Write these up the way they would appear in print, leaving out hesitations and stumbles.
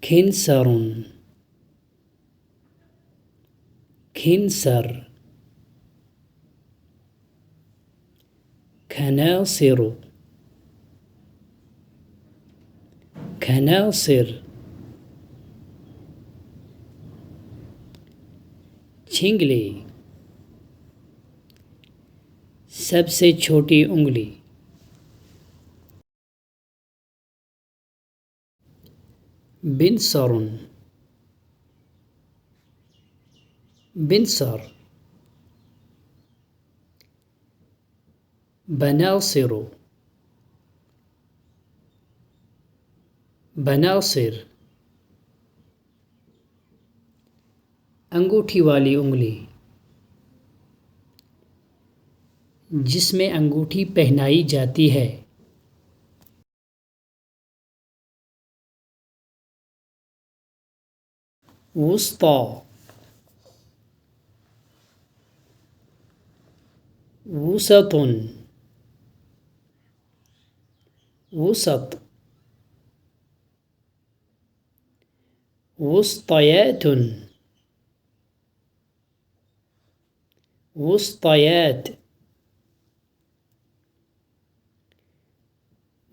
خنصر خنصر خناصر خناصر چھنگلی سب سے چھوٹی انگلی بنصر بنصر بناصر بناصر انگوٹھی والی انگلی جس میں انگوٹھی پہنائی جاتی ہے وسطی وسط وسط وسطیات وسطیات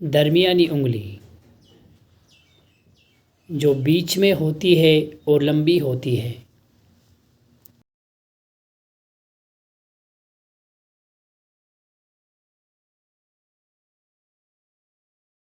درمیانی انگلی جو بیچ میں ہوتی ہے اور لمبی ہوتی ہے